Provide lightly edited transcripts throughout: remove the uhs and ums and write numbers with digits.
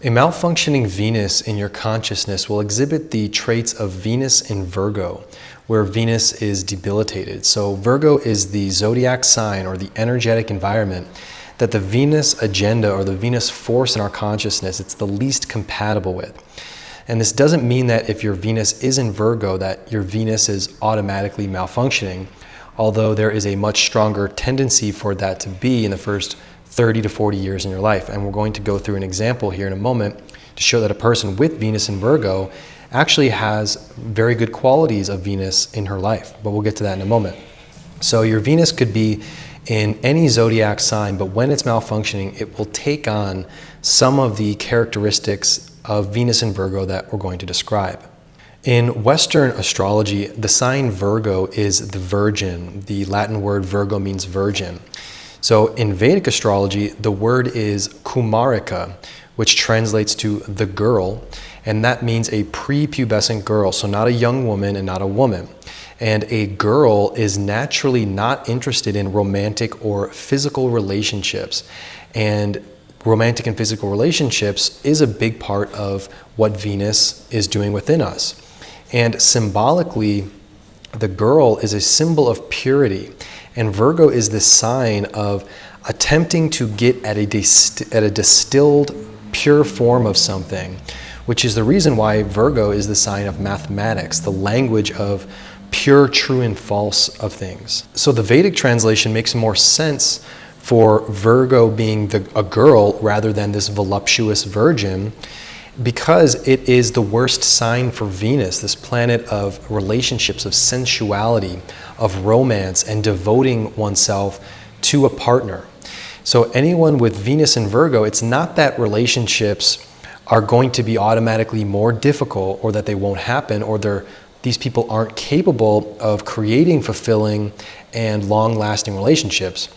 A malfunctioning Venus in your consciousness will exhibit the traits of Venus in Virgo, where Venus is debilitated. So Virgo is the zodiac sign or the energetic environment that the Venus agenda or the Venus force in our consciousness, it's the least compatible with. And this doesn't mean that if your Venus is in Virgo that your Venus is automatically malfunctioning, although there is a much stronger tendency for that to be in the first 30 to 40 years in your life. And we're going to go through an example here in a moment to show that a person with Venus in Virgo actually has very good qualities of Venus in her life, but we'll get to that in a moment. So your Venus could be in any zodiac sign, but when it's malfunctioning, it will take on some of the characteristics of Venus in Virgo that we're going to describe. In Western astrology, the sign Virgo is the virgin. The Latin word Virgo means virgin. So in Vedic astrology, the word is Kumarika, which translates to the girl, and that means a prepubescent girl, so not a young woman and not a woman. And a girl is naturally not interested in romantic or physical relationships. And romantic and physical relationships is a big part of what Venus is doing within us. And symbolically, the girl is a symbol of purity. And Virgo is the sign of attempting to get at a distilled, pure form of something, which is the reason why Virgo is the sign of mathematics, the language of pure, true, and false of things. So the Vedic translation makes more sense for Virgo being a girl rather than this voluptuous virgin, because it is the worst sign for Venus, this planet of relationships, of sensuality, of romance, and devoting oneself to a partner. So anyone with Venus in Virgo, it's not that relationships are going to be automatically more difficult or that they won't happen or these people aren't capable of creating fulfilling and long-lasting relationships,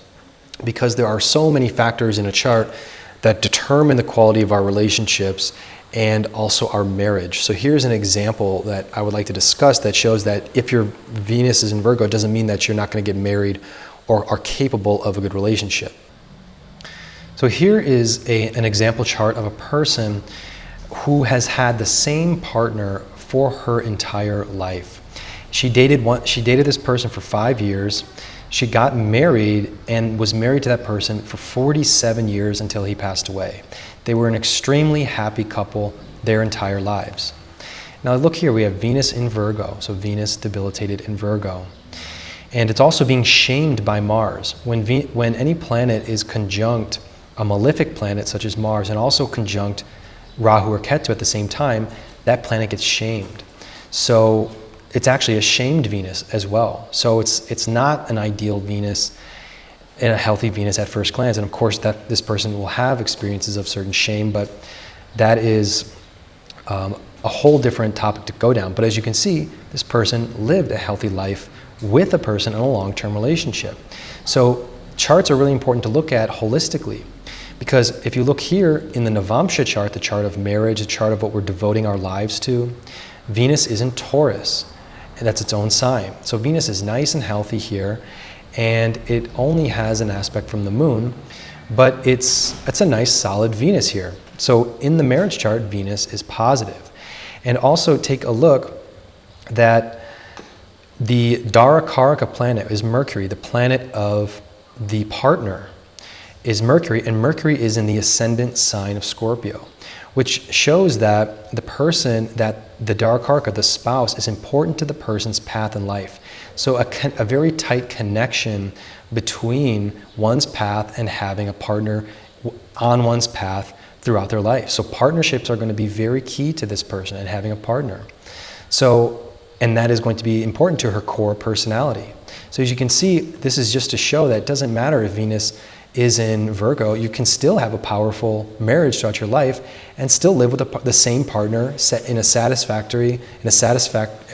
because there are so many factors in a chart that determine the quality of our relationships and also our marriage. So here's an example that I would like to discuss that shows that if your Venus is in Virgo, it doesn't mean that you're not going to get married or are capable of a good relationship. So here is an example chart of a person who has had the same partner for her entire life. She dated this person for 5 years. She got married and was married to that person for 47 years until he passed away. They were an extremely happy couple their entire lives. Now look here, we have Venus in Virgo, so Venus debilitated in Virgo. And it's also being shamed by Mars. When any planet is conjunct a malefic planet such as Mars and also conjunct Rahu or Ketu at the same time, that planet gets shamed. So it's actually a shamed Venus as well. So it's not an ideal Venus and a healthy Venus at first glance. And of course that this person will have experiences of certain shame, but that is a whole different topic to go down. But as you can see, this person lived a healthy life with a person in a long-term relationship. So charts are really important to look at holistically, because if you look here in the Navamsha chart, the chart of marriage, the chart of what we're devoting our lives to, Venus is in Taurus, and that's its own sign. So Venus is nice and healthy here, and it only has an aspect from the moon, but it's a nice solid Venus here. So in the marriage chart, Venus is positive. And also take a look that the Darakaraka planet is Mercury, the planet of the partner is Mercury, and Mercury is in the ascendant sign of Scorpio, which shows that the person, that the Darakaraka, the spouse, is important to the person's path in life. So a very tight connection between one's path and having a partner on one's path throughout their life. So partnerships are going to be very key to this person and having a partner. So, and that is going to be important to her core personality. So as you can see, this is just to show that it doesn't matter if Venus is in Virgo, you can still have a powerful marriage throughout your life and still live with the same partner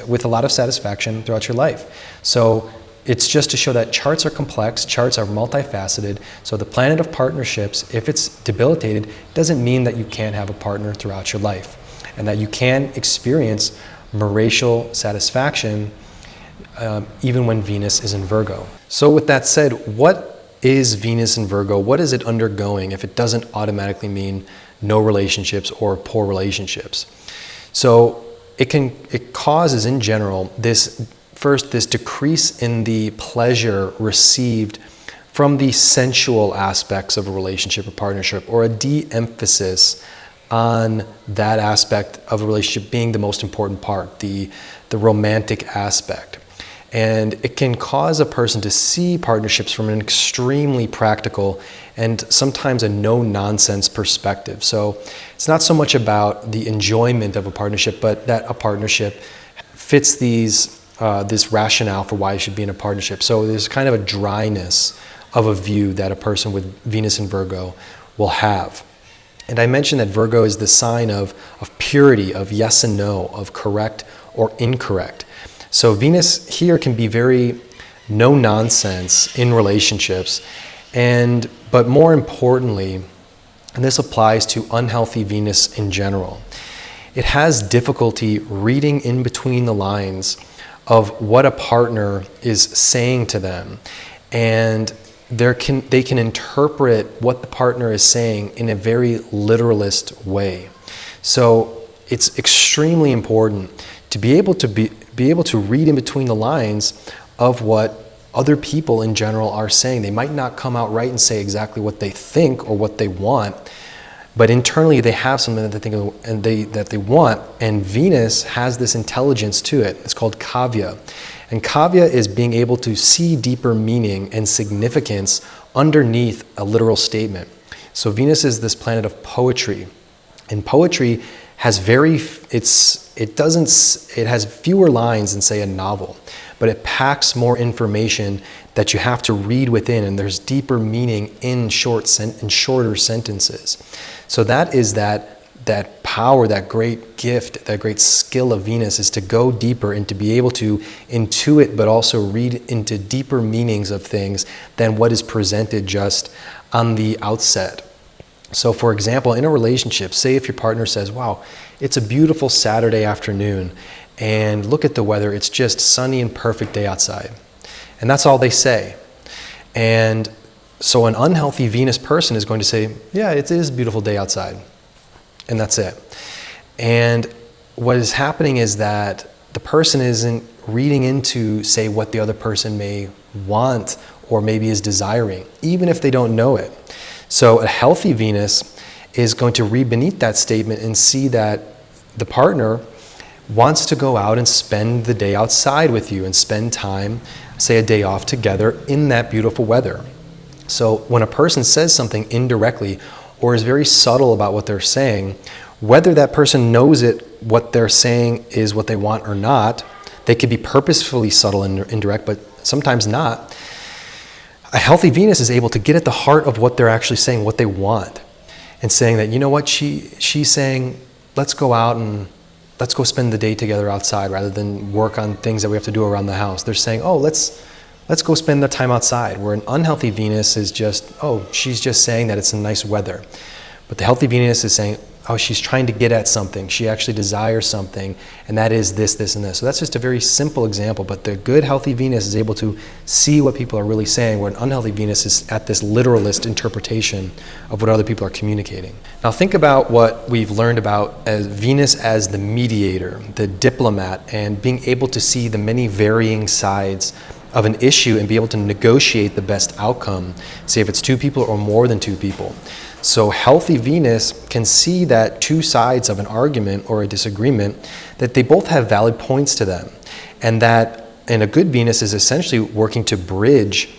with a lot of satisfaction throughout your life. So it's just to show that charts are complex, charts are multifaceted. So the planet of partnerships, if it's debilitated, doesn't mean that you can't have a partner throughout your life and that you can experience marital satisfaction even when Venus is in Virgo. So with that said, what is Venus in Virgo? What is it undergoing if it doesn't automatically mean no relationships or poor relationships. So it causes in general this decrease in the pleasure received from the sensual aspects of a relationship or partnership, or a de-emphasis on that aspect of a relationship being the most important part, the romantic aspect. And it can cause a person to see partnerships from an extremely practical and sometimes a no-nonsense perspective. So it's not so much about the enjoyment of a partnership, but that a partnership fits this rationale for why you should be in a partnership. So there's kind of a dryness of a view that a person with Venus in Virgo will have. And I mentioned that Virgo is the sign of purity, of yes and no, of correct or incorrect. So Venus here can be very no nonsense in relationships, but more importantly, and this applies to unhealthy Venus in general, it has difficulty reading in between the lines of what a partner is saying to them, and they can interpret what the partner is saying in a very literalist way. So it's extremely important to be able to read in between the lines of what other people in general are saying. They might not come out right and say exactly what they think or what they want, but internally they have something that they think that they want, and Venus has this intelligence to it. It's called kavya. And kavya is being able to see deeper meaning and significance underneath a literal statement. So Venus is this planet of poetry, and poetry has it has fewer lines than, say, a novel, but it packs more information that you have to read within, and there's deeper meaning in shorter sentences. So that is that power, that great gift, that great skill of Venus, is to go deeper and to be able to intuit, but also read into deeper meanings of things than what is presented just on the outset. So for example, in a relationship, say if your partner says, wow, it's a beautiful Saturday afternoon, and look at the weather, it's just sunny and perfect day outside. And that's all they say. And so an unhealthy Venus person is going to say, yeah, it is a beautiful day outside. And that's it. And what is happening is that the person isn't reading into, say, what the other person may want or maybe is desiring, even if they don't know it. So a healthy Venus is going to read beneath that statement and see that the partner wants to go out and spend the day outside with you and spend time, say a day off together in that beautiful weather. So when a person says something indirectly or is very subtle about what they're saying, whether that person knows it, what they're saying is what they want or not, they could be purposefully subtle and indirect, but sometimes not. A healthy Venus is able to get at the heart of what they're actually saying, what they want, and saying that, you know what, she's saying, let's go out and let's go spend the day together outside rather than work on things that we have to do around the house. They're saying, oh, let's go spend the time outside, where an unhealthy Venus is just, oh, she's just saying that it's a nice weather. But the healthy Venus is saying, oh, she's trying to get at something. She actually desires something, and that is this, this, and this. So that's just a very simple example, but the good, healthy Venus is able to see what people are really saying, where an unhealthy Venus is at this literalist interpretation of what other people are communicating. Now think about what we've learned about as Venus as the mediator, the diplomat, and being able to see the many varying sides of an issue and be able to negotiate the best outcome, say if it's two people or more than two people. So healthy Venus can see that two sides of an argument or a disagreement, that they both have valid points to them, and a good Venus is essentially working to bridge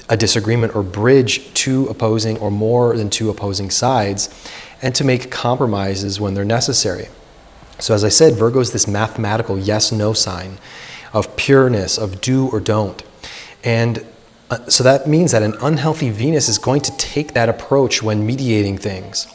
a disagreement or bridge two opposing or more than two opposing sides, and to make compromises when they're necessary. So as I said, Virgo is this mathematical yes-no sign of pureness, of do or don't. And so that means that an unhealthy Venus is going to take that approach when mediating things.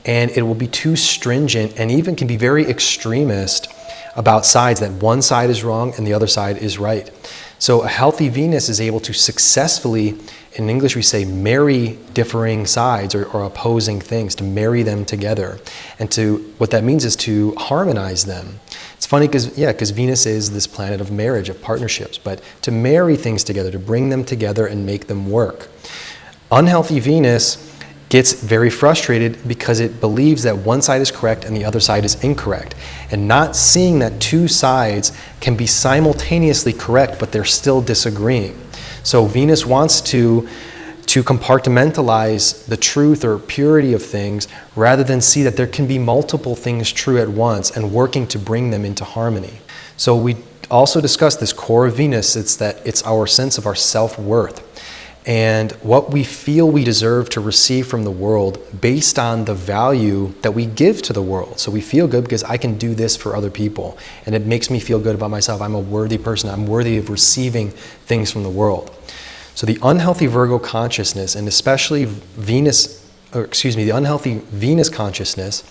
And it will be too stringent and even can be very extremist about sides, that one side is wrong and the other side is right. So a healthy Venus is able to successfully, in English we say, marry differing sides or opposing things, to marry them together. And what that means is to harmonize them. It's funny because Venus is this planet of marriage, of partnerships, but to marry things together, to bring them together and make them work. Unhealthy Venus gets very frustrated because it believes that one side is correct and the other side is incorrect. And not seeing that two sides can be simultaneously correct, but they're still disagreeing. So Venus wants to compartmentalize the truth or purity of things rather than see that there can be multiple things true at once and working to bring them into harmony. So we also discussed this core of Venus. It's our sense of our self-worth and what we feel we deserve to receive from the world based on the value that we give to the world. So we feel good because I can do this for other people and it makes me feel good about myself. I'm a worthy person. I'm worthy of receiving things from the world. So the unhealthy Virgo consciousness, and especially the unhealthy Venus consciousness,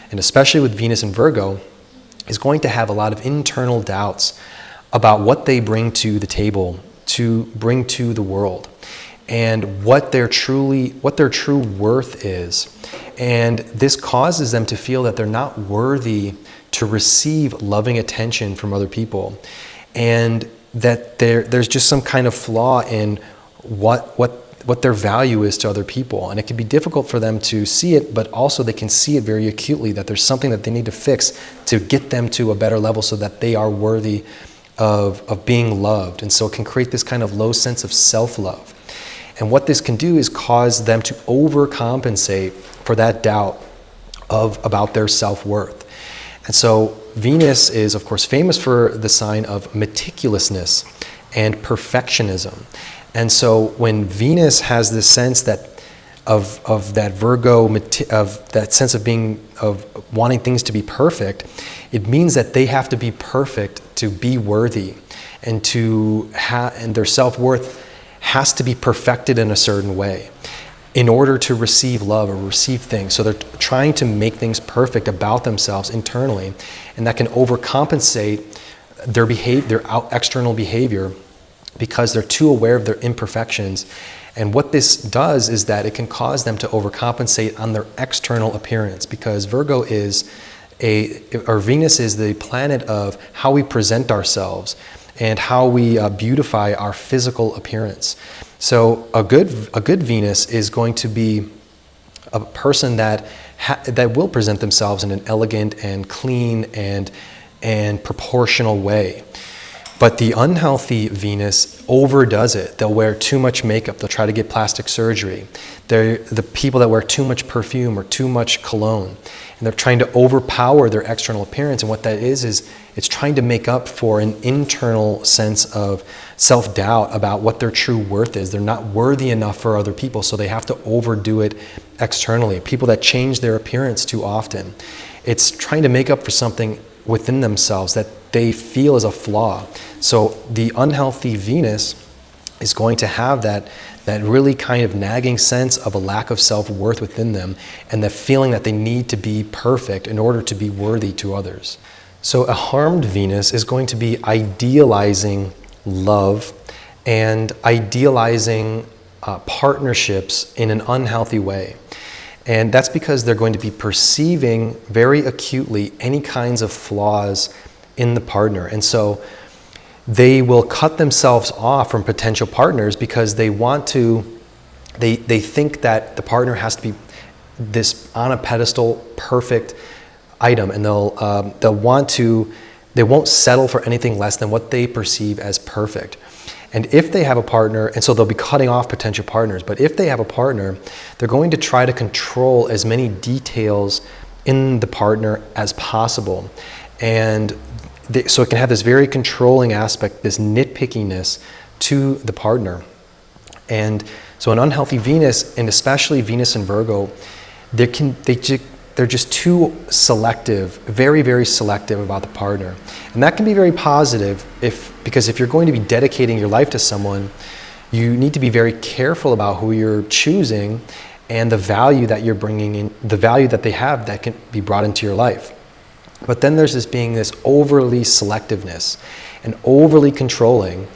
and especially with Venus and Virgo, is going to have a lot of internal doubts about what they bring to the table, to bring to the world, and what their true worth is. And this causes them to feel that they're not worthy to receive loving attention from other people, and that there's just some kind of flaw in what their value is to other people. And it can be difficult for them to see it, but also they can see it very acutely, that there's something that they need to fix to get them to a better level so that they are worthy of being loved. And so it can create this kind of low sense of self-love. And what this can do is cause them to overcompensate for that doubt about their self-worth. And so Venus is, of course, famous for the sign of meticulousness and perfectionism. And so when Venus has this sense that of that Virgo, of that sense of wanting things to be perfect, it means that they have to be perfect to be worthy, and and their self-worth has to be perfected in a certain way in order to receive love or receive things. So they're trying to make things perfect about themselves internally, and that can overcompensate their external behavior, because they're too aware of their imperfections. And what this does is that it can cause them to overcompensate on their external appearance, because Virgo or Venus is the planet of how we present ourselves and how we beautify our physical appearance. So a good Venus is going to be a person that will present themselves in an elegant and clean and proportional way. But the unhealthy Venus overdoes it. They'll wear too much makeup. They'll try to get plastic surgery. They're the people that wear too much perfume or too much cologne. And they're trying to overpower their external appearance. And what that is it's trying to make up for an internal sense of self-doubt about what their true worth is. They're not worthy enough for other people, so they have to overdo it externally. People that change their appearance too often. It's trying to make up for something within themselves that they feel is a flaw. So the unhealthy Venus is going to have that really kind of nagging sense of a lack of self-worth within them, and the feeling that they need to be perfect in order to be worthy to others. So a harmed Venus is going to be idealizing love and idealizing partnerships in an unhealthy way. And that's because they're going to be perceiving very acutely any kinds of flaws in the partner. And so they will cut themselves off from potential partners because they think that the partner has to be this on a pedestal perfect item, and they won't settle for anything less than what they perceive as perfect. And if they have a partner, and so they'll be cutting off potential partners, but if they have a partner, they're going to try to control as many details in the partner as possible. And so it can have this very controlling aspect, this nitpickiness to the partner. And so an unhealthy Venus, and especially Venus and Virgo, they're just too selective, very, very selective about the partner. And that can be very positive because if you're going to be dedicating your life to someone, you need to be very careful about who you're choosing and the value that you're bringing in, the value that they have that can be brought into your life. But then there's this overly selectiveness and overly controlling,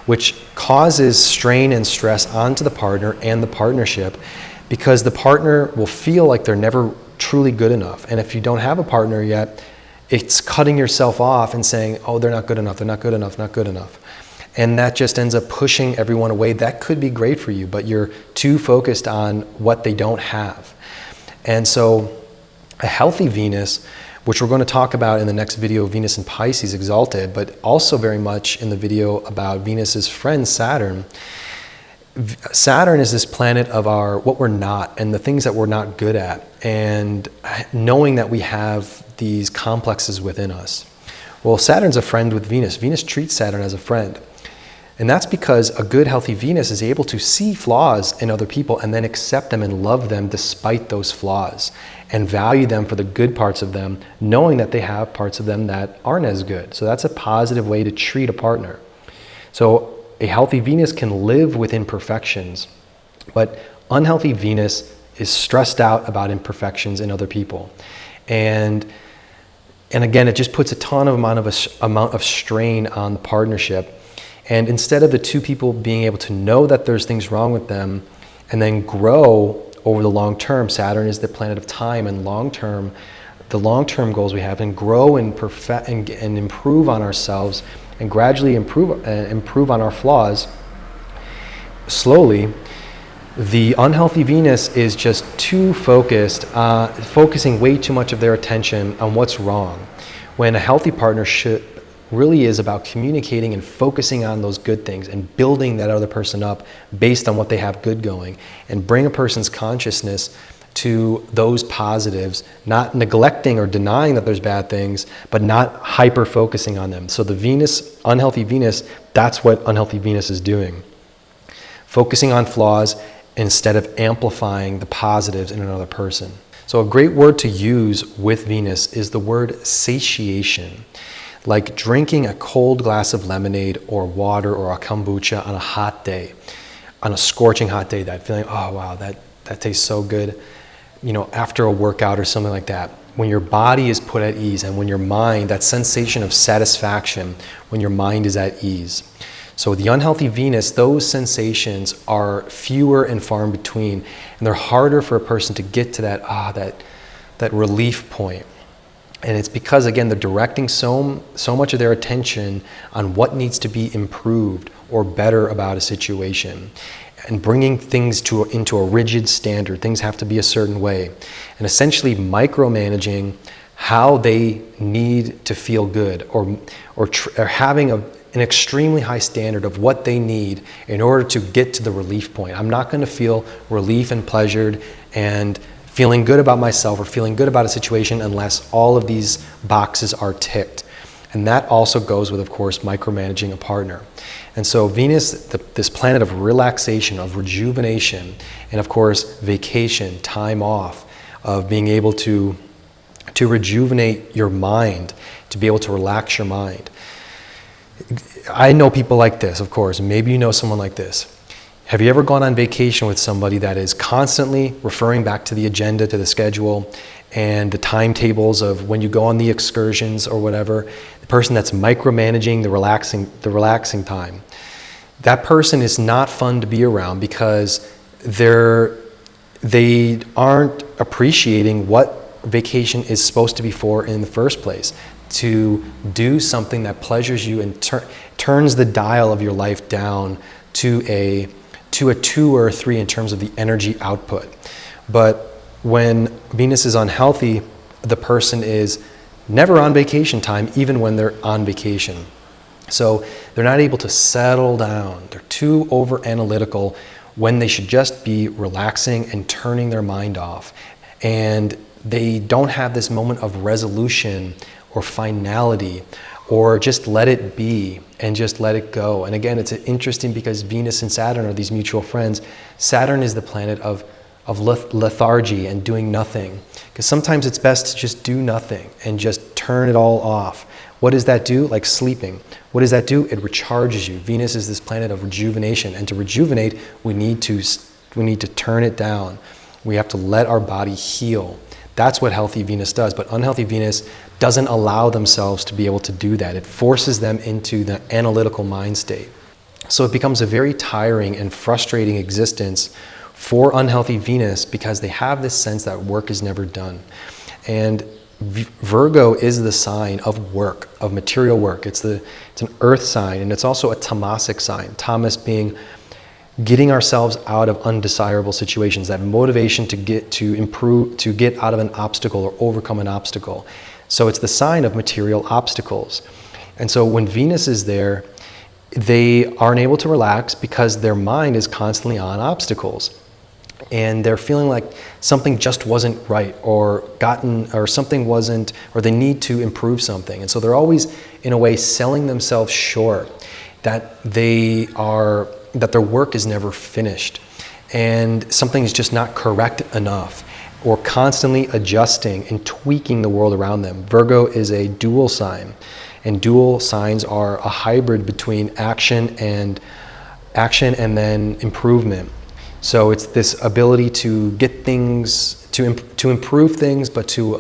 which causes strain and stress onto the partner and the partnership, because the partner will feel like they're never truly good enough. And if you don't have a partner yet, it's cutting yourself off and saying, oh, they're not good enough, they're not good enough, not good enough. And that just ends up pushing everyone away. That could be great for you, but you're too focused on what they don't have. And so a healthy Venus, which we're going to talk about in the next video, Venus and Pisces exalted, but also very much in the video about Venus's friend Saturn. Saturn is this planet of what we're not and the things that we're not good at, and knowing that we have these complexes within us. Well, Saturn's a friend with Venus. Venus treats Saturn as a friend. And that's because a good, healthy Venus is able to see flaws in other people and then accept them and love them despite those flaws and value them for the good parts of them, knowing that they have parts of them that aren't as good. So that's a positive way to treat a partner. So a healthy Venus can live with imperfections, but unhealthy Venus is stressed out about imperfections in other people. And again, it just puts a ton of amount of strain on the partnership. And instead of the two people being able to know that there's things wrong with them and then grow over the long term, Saturn is the planet of time and the long-term goals we have, and grow and perfect and improve on ourselves and gradually improve on our flaws slowly. The unhealthy Venus is just too focused, focusing way too much of their attention on what's wrong, when a healthy partnership really is about communicating and focusing on those good things and building that other person up based on what they have good going, and bring a person's consciousness to those positives, not neglecting or denying that there's bad things, but not hyper focusing on them. So the Venus, unhealthy Venus, that's what unhealthy Venus is doing. Focusing on flaws instead of amplifying the positives in another person. So a great word to use with Venus is the word satiation. Like drinking a cold glass of lemonade or water or a kombucha on a hot day, on a scorching hot day, that feeling, oh wow, that tastes so good, after a workout or something like that. When your body is put at ease and when your mind, that sensation of satisfaction, when your mind is at ease. So the unhealthy Venus, those sensations are fewer and far in between, and they're harder for a person to get to that relief point. And it's because, again, they're directing so much of their attention on what needs to be improved or better about a situation, and bringing things into a rigid standard. Things have to be a certain way, and essentially micromanaging how they need to feel good, or having an extremely high standard of what they need in order to get to the relief point. I'm not going to feel relief and pleasured and feeling good about myself or feeling good about a situation unless all of these boxes are ticked. And that also goes with, of course, micromanaging a partner. And so Venus, this planet of relaxation, of rejuvenation, and of course, vacation, time off, of being able to rejuvenate your mind, to be able to relax your mind. I know people like this, of course. Maybe you know someone like this. Have you ever gone on vacation with somebody that is constantly referring back to the agenda, to the schedule, and the timetables of when you go on the excursions or whatever? The person that's micromanaging the relaxing time. That person is not fun to be around because they aren't appreciating what vacation is supposed to be for in the first place. To do something that pleasures you and turns the dial of your life down to a 2 or a 3 in terms of the energy output. But when Venus is unhealthy, the person is never on vacation time, even when they're on vacation. So they're not able to settle down. They're too over analytical when they should just be relaxing and turning their mind off. And they don't have this moment of resolution or finality, or just let it be and just let it go. And again, it's interesting because Venus and Saturn are these mutual friends. Saturn is the planet of lethargy and doing nothing, because sometimes it's best to just do nothing and just turn it all off. What does that do? Like sleeping. What does that do? It recharges you. Venus is this planet of rejuvenation, and to rejuvenate, we need to turn it down. We have to let our body heal. That's what healthy Venus does, but unhealthy Venus doesn't allow themselves to be able to do that. It forces them into the analytical mind state. So it becomes a very tiring and frustrating existence for unhealthy Venus because they have this sense that work is never done. And Virgo is the sign of work, of material work. It's an earth sign, and it's also a tamasic sign. Tamas being getting ourselves out of undesirable situations, that motivation to get out of an obstacle or overcome an obstacle. So it's the sign of material obstacles. And so when Venus is there, they aren't able to relax because their mind is constantly on obstacles. And they're feeling like something just wasn't right, or something wasn't, or they need to improve something. And so they're always, in a way, selling themselves short, that their work is never finished, and something is just not correct enough, or constantly adjusting and tweaking the world around them. Virgo is a dual sign, and dual signs are a hybrid between action and then improvement. So it's this ability to get things, to improve things, but to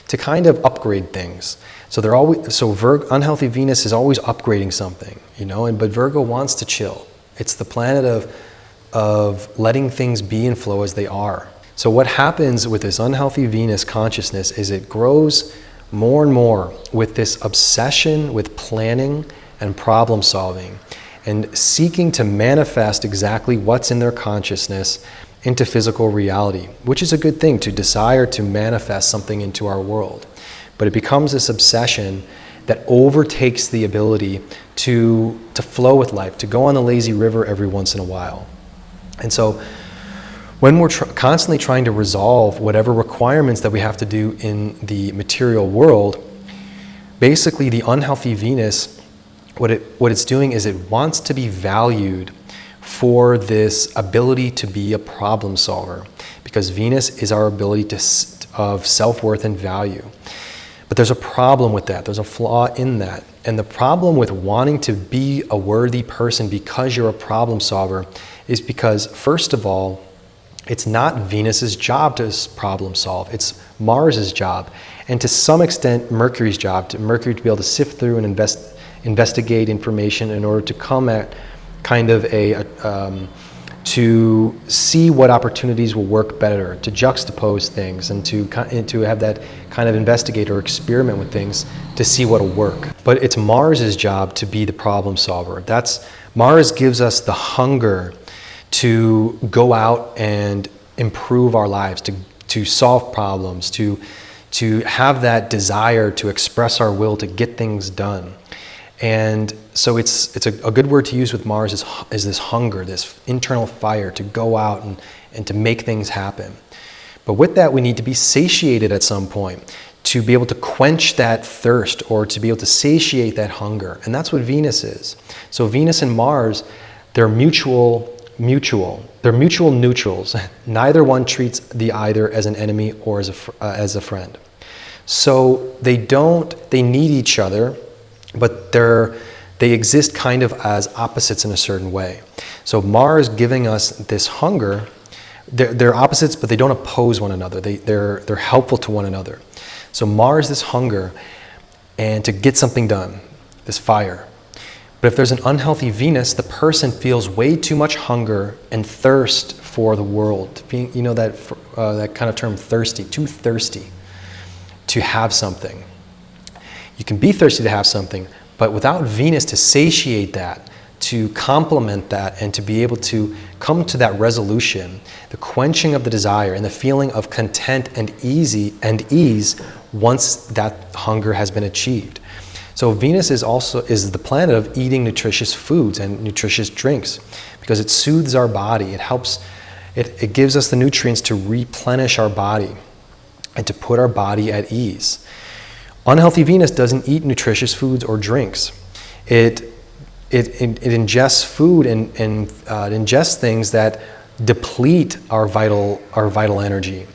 kind of upgrade things. So unhealthy Venus is always upgrading something, but Virgo wants to chill. It's the planet of letting things be and flow as they are. So what happens with this unhealthy Venus consciousness is it grows more and more with this obsession with planning and problem solving, and seeking to manifest exactly what's in their consciousness into physical reality, which is a good thing, to desire to manifest something into our world. But it becomes this obsession that overtakes the ability to flow with life, to go on the lazy river every once in a while. And so when we're constantly trying to resolve whatever requirements that we have to do in the material world, basically the unhealthy Venus, what it's doing is it wants to be valued for this ability to be a problem solver, because Venus is our ability of self-worth and value. But there's a problem with that. There's a flaw in that. And the problem with wanting to be a worthy person because you're a problem solver is because, first of all, it's not Venus's job to problem solve. It's Mars's job. And to some extent, Mercury's job. Mercury to be able to sift through and investigate information in order to come at kind of to see what opportunities will work better, to juxtapose things, and to have that kind of investigate or experiment with things to see what will work. But it's Mars's job to be the problem solver. Mars gives us the hunger to go out and improve our lives, to solve problems, to have that desire to express our will to get things done. And so it's a good word to use with Mars is this hunger, this internal fire to go out and to make things happen. But with that, we need to be satiated at some point to be able to quench that thirst, or to be able to satiate that hunger. And that's what Venus is. So Venus and Mars, they're mutual. They're mutual neutrals. Neither one treats the either as an enemy or as a friend. So they need each other, but they exist kind of as opposites in a certain way. So Mars giving us this hunger, they're opposites, but they don't oppose one another. They're helpful to one another. So Mars, this hunger, and to get something done, this fire. But if there's an unhealthy Venus, the person feels way too much hunger and thirst for the world. Being, that kind of term, thirsty, too thirsty to have something. You can be thirsty to have something, but without Venus to satiate that, to complement that, and to be able to come to that resolution, the quenching of the desire and the feeling of content and ease once that hunger has been achieved. So Venus is the planet of eating nutritious foods and nutritious drinks, because it soothes our body. It gives us the nutrients to replenish our body and to put our body at ease. Unhealthy Venus doesn't eat nutritious foods or drinks. It ingests food and it ingests things that deplete our vital energy.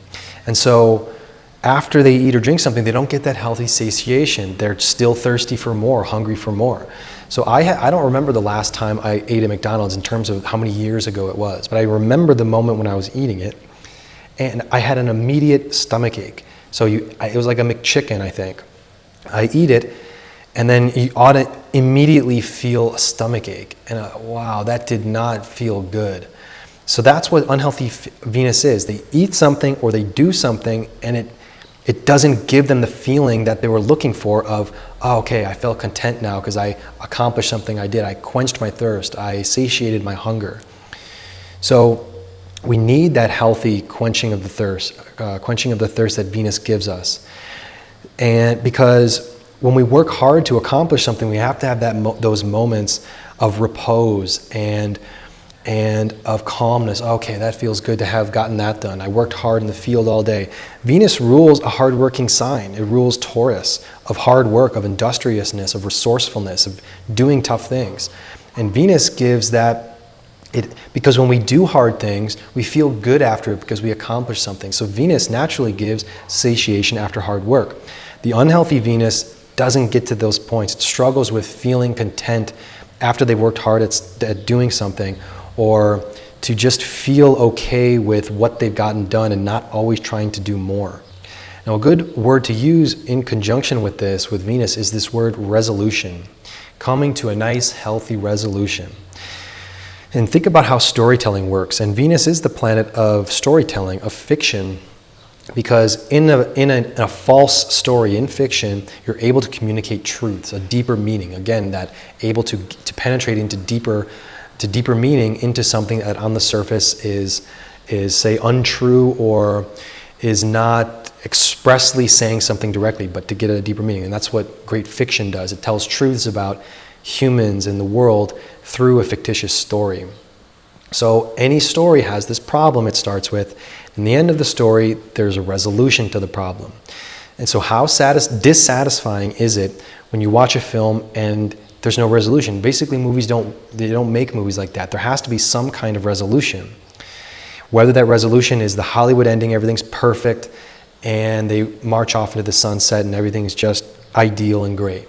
And so after they eat or drink something, they don't get that healthy satiation. They're still thirsty for more, hungry for more. So I don't remember the last time I ate at McDonald's in terms of how many years ago it was, but I remember the moment when I was eating it, and I had an immediate stomach ache. So it was like a McChicken, I think. I eat it, and then you ought to immediately feel a stomach ache. And wow, that did not feel good. So that's what unhealthy Venus is. They eat something or they do something, and it it doesn't give them the feeling that they were looking for of, oh, okay, I felt content now because I accomplished something I did. I quenched my thirst. I satiated my hunger. So we need that healthy quenching of the thirst that Venus gives us. And because when we work hard to accomplish something, we have to have those moments of repose and of calmness. Okay, that feels good to have gotten that done. I worked hard in the field all day. Venus rules a hardworking sign. It rules Taurus, of hard work, of industriousness, of resourcefulness, of doing tough things. And Venus gives that, because when we do hard things, we feel good after it because we accomplish something. So Venus naturally gives satiation after hard work. The unhealthy Venus doesn't get to those points. It struggles with feeling content after they worked hard at doing something, or to just feel okay with what they've gotten done and not always trying to do more. Now, a good word to use in conjunction with this, with Venus, is this word resolution. Coming to a nice, healthy resolution. And think about how storytelling works. And Venus is the planet of storytelling, of fiction, because in a false story, in fiction, you're able to communicate truths, a deeper meaning. Again, that able to penetrate into deeper meaning, into something that on the surface is say untrue, or is not expressly saying something directly, but to get a deeper meaning. And that's what great fiction does. It tells truths about humans and the world through a fictitious story. So any story has this problem it starts with. In the end of the story, there's a resolution to the problem. And so how dissatisfying is it when you watch a film and there's no resolution? Basically, movies don't make movies like that. There has to be some kind of resolution. Whether that resolution is the Hollywood ending, everything's perfect, and they march off into the sunset and everything's just ideal and great.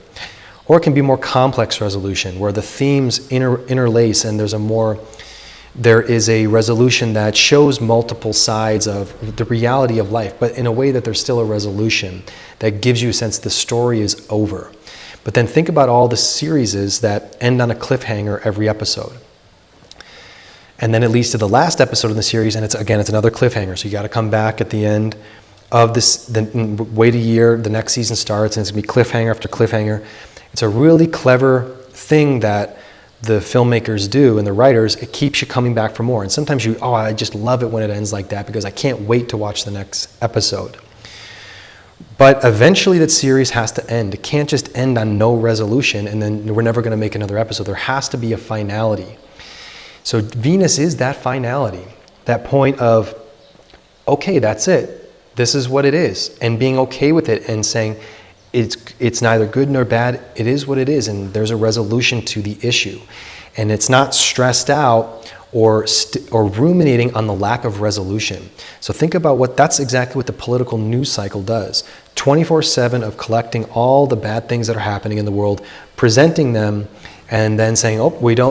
Or it can be more complex resolution, where the themes interlace and there is a resolution that shows multiple sides of the reality of life, but in a way that there's still a resolution that gives you a sense the story is over. But then think about all the series that end on a cliffhanger every episode. And then it leads to the last episode in the series, and it's another cliffhanger. So you got to come back at the end of this, then wait a year, the next season starts, and it's going to be cliffhanger after cliffhanger. It's a really clever thing that the filmmakers do and the writers. It keeps you coming back for more. And sometimes I just love it when it ends like that because I can't wait to watch the next episode. But eventually that series has to end. It can't just end on no resolution and then we're never going to make another episode. There has to be a finality. So Venus is that finality, that point of, okay, that's it. This is what it is. And being okay with it and saying, it's neither good nor bad. It is what it is, and there's a resolution to the issue. And it's not stressed out or ruminating on the lack of resolution. So think about that's exactly what the political news cycle does. 24/7 of collecting all the bad things that are happening in the world, presenting them, and then saying,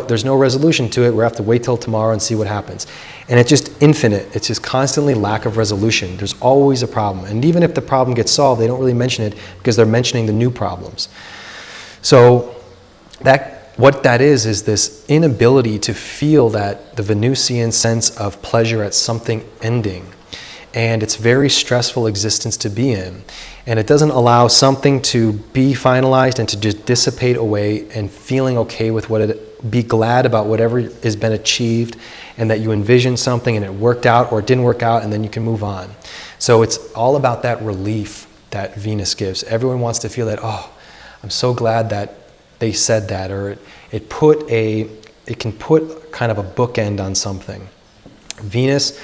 there's no resolution to it. We have to wait till tomorrow and see what happens. And it's just infinite. It's just constantly lack of resolution. There's always a problem. And even if the problem gets solved, they don't really mention it because they're mentioning the new problems. So what that is this inability to feel that the Venusian sense of pleasure at something ending. And it's very stressful existence to be in. And it doesn't allow something to be finalized and to just dissipate away and feeling okay with be glad about whatever has been achieved and that you envisioned something and it worked out or it didn't work out and then you can move on. So it's all about that relief that Venus gives. Everyone wants to feel that, I'm so glad that they said that, or it can put kind of a bookend on something. Venus,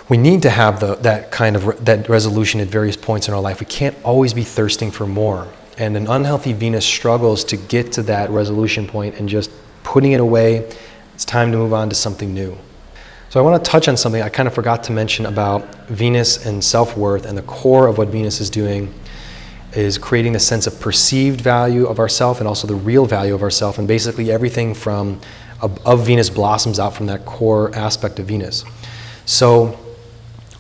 we need to have that resolution at various points in our life. We can't always be thirsting for more. And an unhealthy Venus struggles to get to that resolution point and just putting it away. It's time to move on to something new. So I want to touch on something I kind of forgot to mention about Venus and self-worth, and the core of what Venus is doing is creating the sense of perceived value of ourself and also the real value of ourself, and basically everything of Venus blossoms out from that core aspect of Venus. So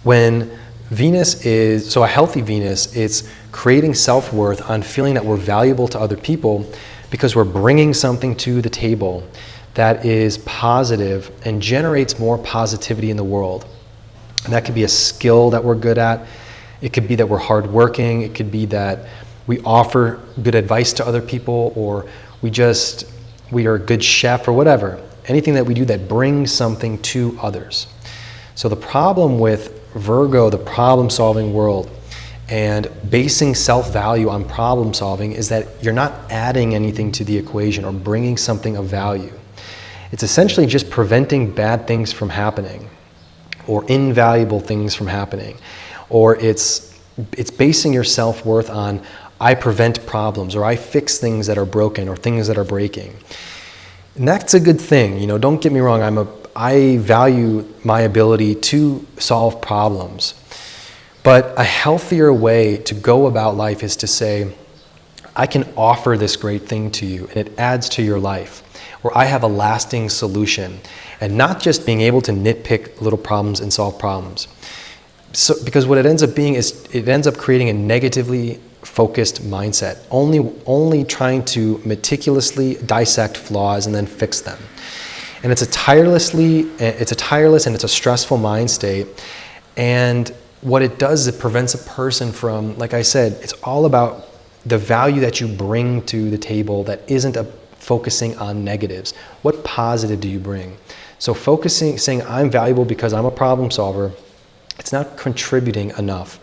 when a healthy Venus, it's creating self-worth on feeling that we're valuable to other people because we're bringing something to the table that is positive and generates more positivity in the world. And that could be a skill that we're good at. It could be that we're hardworking. It could be that we offer good advice to other people, or we are a good chef, or whatever. Anything that we do that brings something to others. So the problem with Virgo, the problem-solving world, and basing self-value on problem solving is that you're not adding anything to the equation or bringing something of value. It's essentially just preventing bad things from happening, or invaluable things from happening, or it's basing your self-worth on I prevent problems, or I fix things that are broken or things that are breaking. And that's a good thing. You know, don't get me wrong, I value my ability to solve problems. But a healthier way to go about life is to say, I can offer this great thing to you and it adds to your life, or I have a lasting solution, and not just being able to nitpick little problems and solve problems. So, because what it ends up being is it ends up creating a negatively focused mindset, only trying to meticulously dissect flaws and then fix them. And it's a tireless and it's a stressful mind state. And what it does is it prevents a person from, like I said, it's all about the value that you bring to the table that isn't focusing on negatives. What positive do you bring? So saying I'm valuable because I'm a problem solver, it's not contributing enough,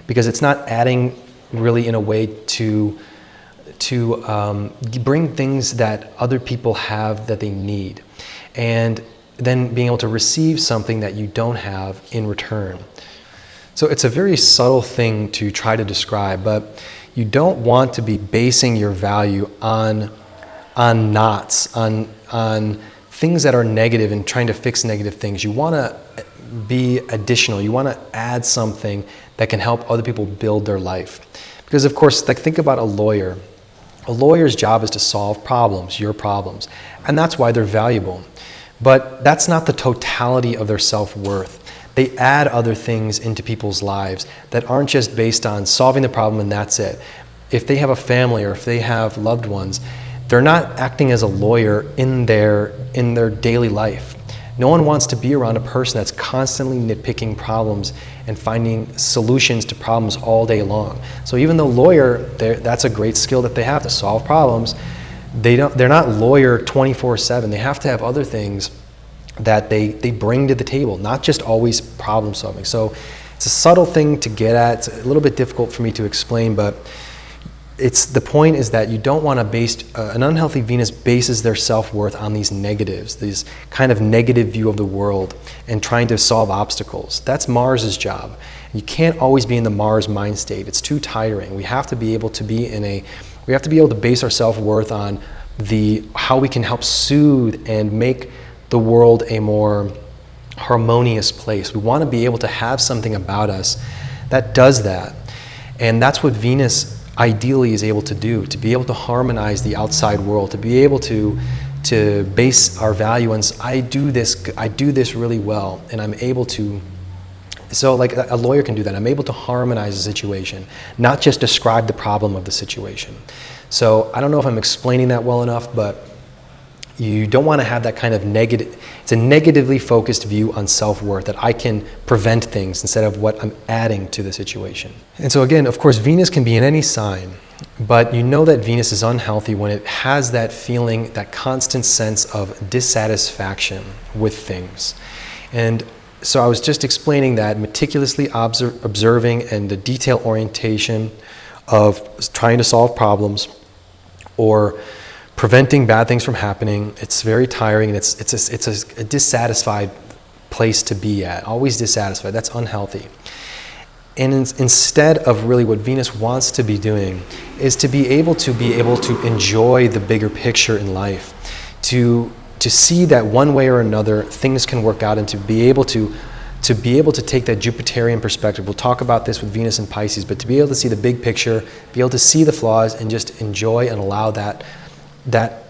because it's not adding really in a way to bring things that other people have that they need, and then being able to receive something that you don't have in return. So it's a very subtle thing to try to describe, but you don't want to be basing your value on knots, on things that are negative and trying to fix negative things. You want to be additional. You want to add something that can help other people build their life. Because of course, like, think about a lawyer. A lawyer's job is to solve problems, your problems, and that's why they're valuable. But that's not the totality of their self-worth. They add other things into people's lives that aren't just based on solving the problem and that's it. If they have a family or if they have loved ones, they're not acting as a lawyer in their daily life. No one wants to be around a person that's constantly nitpicking problems and finding solutions to problems all day long. So even though lawyer, that's a great skill that they have to solve problems, they're not lawyer 24/7. They have to have other things that they bring to the table, not just always problem solving. So it's a subtle thing to get at. It's a little bit difficult for me to explain, but the point is that you don't want to base, an unhealthy Venus bases their self-worth on these negatives, these kind of negative view of the world and trying to solve obstacles. That's Mars's job. You can't always be in the Mars mind state. It's too tiring. We have to be able to base our self-worth on how we can help soothe and make the world a more harmonious place. We want to be able to have something about us that does that. And that's what Venus ideally is able to do, to be able to harmonize the outside world, to be able to base our value on, I do this really well, and I'm able to, so like a lawyer can do that. I'm able to harmonize the situation, not just describe the problem of the situation. So I don't know if I'm explaining that well enough, but you don't want to have that kind of negative, it's a negatively focused view on self-worth, that I can prevent things instead of what I'm adding to the situation. And so again, of course, Venus can be in any sign, but you know that Venus is unhealthy when it has that feeling, that constant sense of dissatisfaction with things. And so I was just explaining that meticulously observing and the detail orientation of trying to solve problems or preventing bad things from happening, it's very tiring, and it's a dissatisfied place to be at, always dissatisfied. That's unhealthy. And instead of really what Venus wants to be doing is to be able to enjoy the bigger picture in life, to see that one way or another things can work out, and to be able to take that Jupiterian perspective. We'll talk about this with Venus and Pisces, but to be able to see the big picture, be able to see the flaws and just enjoy and allow that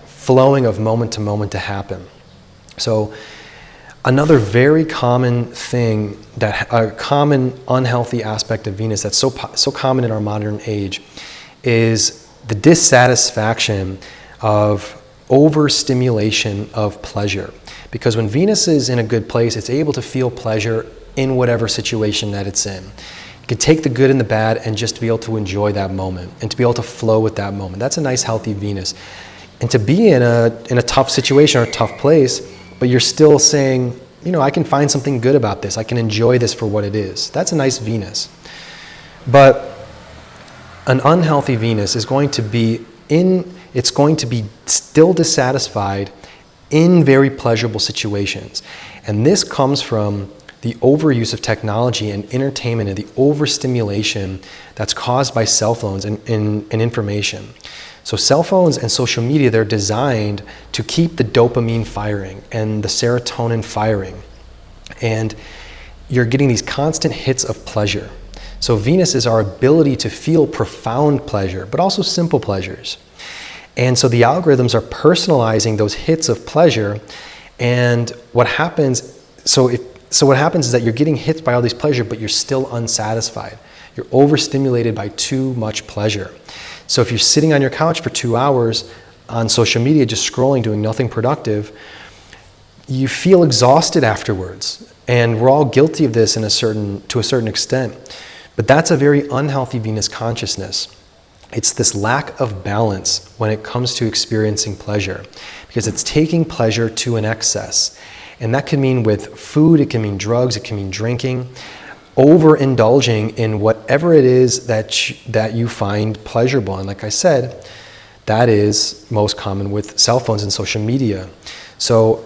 flowing of moment to moment to happen. So another very common thing, a common unhealthy aspect of Venus that's so common in our modern age, is the dissatisfaction of overstimulation of pleasure. Because when Venus is in a good place, it's able to feel pleasure in whatever situation that it's in. You can take the good and the bad and just to be able to enjoy that moment and to be able to flow with that moment. That's a nice, healthy Venus. And to be in a tough situation or a tough place, but you're still saying, you know, I can find something good about this. I can enjoy this for what it is. That's a nice Venus. But an unhealthy Venus is going to be still dissatisfied in very pleasurable situations. And this comes from the overuse of technology and entertainment and the overstimulation that's caused by cell phones and information. So cell phones and social media, they're designed to keep the dopamine firing and the serotonin firing. And you're getting these constant hits of pleasure. So Venus is our ability to feel profound pleasure, but also simple pleasures. And so the algorithms are personalizing those hits of pleasure. And what happens is that you're getting hit by all these pleasure, but you're still unsatisfied. You're overstimulated by too much pleasure. So if you're sitting on your couch for 2 hours on social media, just scrolling, doing nothing productive, you feel exhausted afterwards. And we're all guilty of this to a certain extent. But that's a very unhealthy Venus consciousness. It's this lack of balance when it comes to experiencing pleasure, because it's taking pleasure to an excess. And that can mean with food, it can mean drugs, it can mean drinking, overindulging in whatever it is that you find pleasurable. And like I said, that is most common with cell phones and social media. So,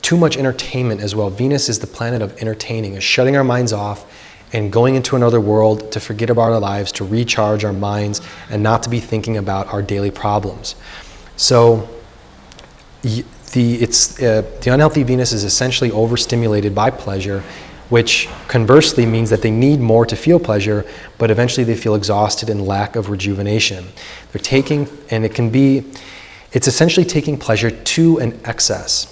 too much entertainment as well. Venus is the planet of entertaining, is shutting our minds off and going into another world to forget about our lives, to recharge our minds, and not to be thinking about our daily problems. So the unhealthy Venus is essentially overstimulated by pleasure, which conversely means that they need more to feel pleasure, but eventually they feel exhausted and lack of rejuvenation. It's essentially taking pleasure to an excess.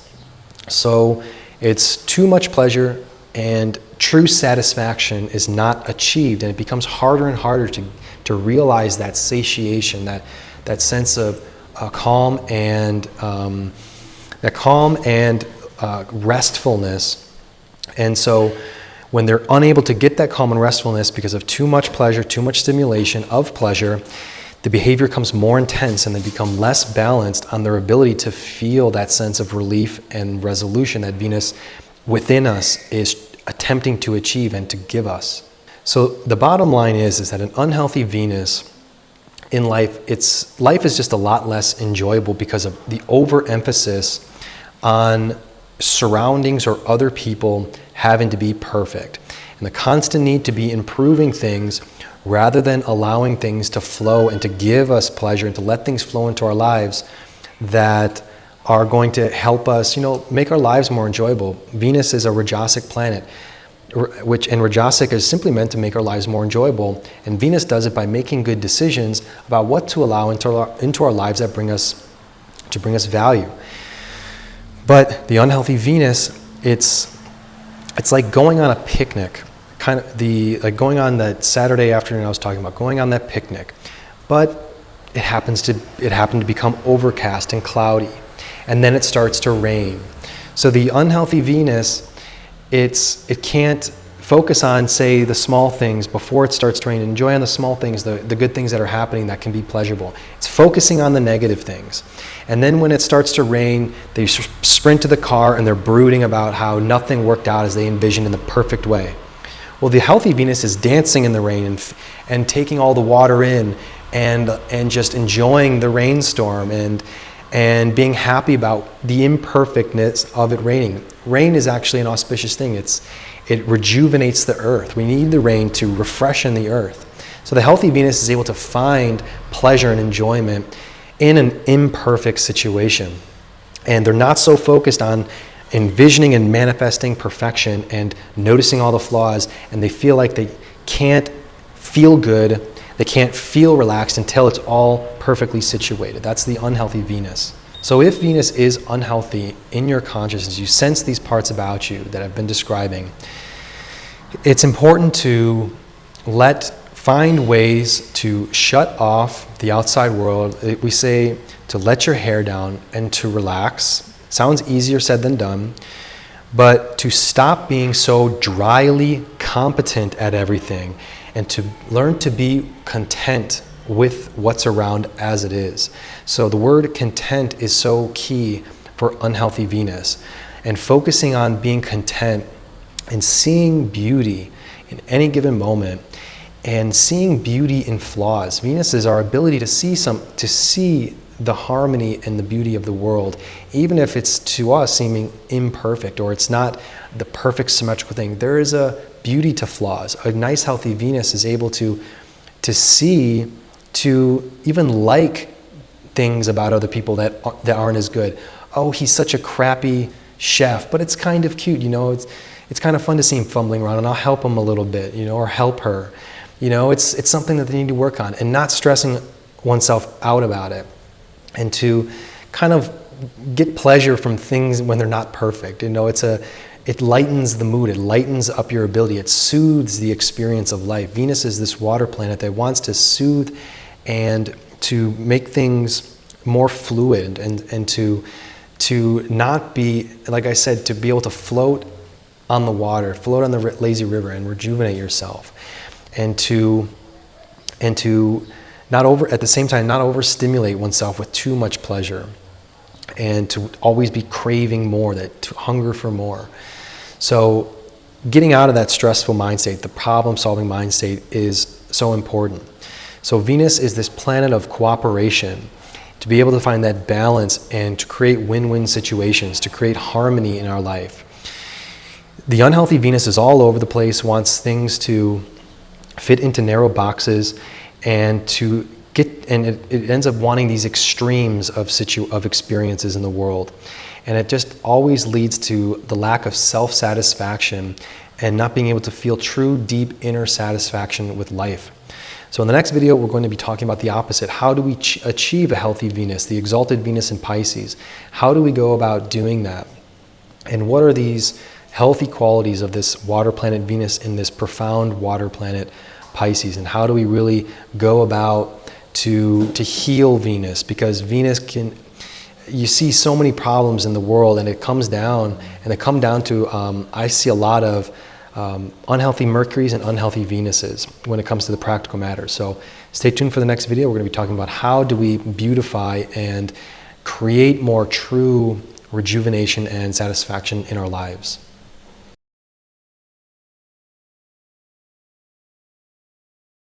So it's too much pleasure and true satisfaction is not achieved, and it becomes harder and harder to realize that satiation, that sense of calm and restfulness. And so when they're unable to get that calm and restfulness because of too much pleasure, too much stimulation of pleasure, the behavior becomes more intense and they become less balanced on their ability to feel that sense of relief and resolution that Venus within us is attempting to achieve and to give us. So the bottom line is that an unhealthy Venus in life, life is just a lot less enjoyable because of the overemphasis on surroundings or other people having to be perfect, and the constant need to be improving things rather than allowing things to flow and to give us pleasure and to let things flow into our lives that are going to help us, make our lives more enjoyable. Venus is a Rajasic planet, and Rajasic is simply meant to make our lives more enjoyable. And Venus does it by making good decisions about what to allow into our lives that bring us value. But the unhealthy Venus, it's like going on a picnic, going on that Saturday afternoon I was talking about, going on that picnic, but it happened to become overcast and cloudy, and then it starts to rain. So the unhealthy Venus, it can't focus on, say, the small things before it starts to rain, enjoy on the small things, the good things that are happening that can be pleasurable. It's focusing on the negative things. And then when it starts to rain, they sprint to the car and they're brooding about how nothing worked out as they envisioned in the perfect way. Well, the healthy Venus is dancing in the rain and taking all the water in and just enjoying the rainstorm and being happy about the imperfectness of it raining. Rain is actually an auspicious thing. It rejuvenates the earth. We need the rain to refreshen the earth. So the healthy Venus is able to find pleasure and enjoyment in an imperfect situation. And they're not so focused on envisioning and manifesting perfection and noticing all the flaws, and they feel like they can't feel good, they can't feel relaxed until it's all perfectly situated. That's the unhealthy Venus. So if Venus is unhealthy in your consciousness, you sense these parts about you that I've been describing, it's important to find ways to shut off the outside world. We say to let your hair down and to relax. Sounds easier said than done, but to stop being so dryly competent at everything and to learn to be content with what's around as it is. So the word content is so key for unhealthy Venus, and focusing on being content and seeing beauty in any given moment and seeing beauty in flaws. Venus is our ability to see the harmony and the beauty of the world, even if it's to us seeming imperfect or it's not the perfect symmetrical thing. There is a beauty to flaws. A nice healthy Venus is able to see, to even like things about other people that aren't as good. Oh, he's such a crappy chef, but it's kind of cute, it's kind of fun to see him fumbling around, and I'll help him a little bit, or help her. It's something that they need to work on, and not stressing oneself out about it, and to kind of get pleasure from things when they're not perfect. It lightens the mood, it lightens up your ability, it soothes the experience of life. Venus is this water planet that wants to soothe and to make things more fluid, and to not be, like I said, to be able to float on the water, float on the lazy river and rejuvenate yourself, and to not at the same time not overstimulate oneself with too much pleasure, and to always be craving more, to hunger for more. So getting out of that stressful mind state, the problem-solving mind state, is so important. So Venus is this planet of cooperation, to be able to find that balance and to create win-win situations, to create harmony in our life. The unhealthy Venus is all over the place, wants things to fit into narrow boxes, and it ends up wanting these extremes of experiences in the world. And it just always leads to the lack of self-satisfaction and not being able to feel true, deep inner satisfaction with life. So in the next video, we're going to be talking about the opposite. How do we achieve a healthy Venus, the exalted Venus in Pisces? How do we go about doing that? And what are these healthy qualities of this water planet Venus in this profound water planet Pisces? And how do we really go about to heal Venus? Because Venus you see so many problems in the world, and they come down to, I see a lot of unhealthy Mercuries and unhealthy Venuses when it comes to the practical matters. So stay tuned for the next video. We're going to be talking about how do we beautify and create more true rejuvenation and satisfaction in our lives.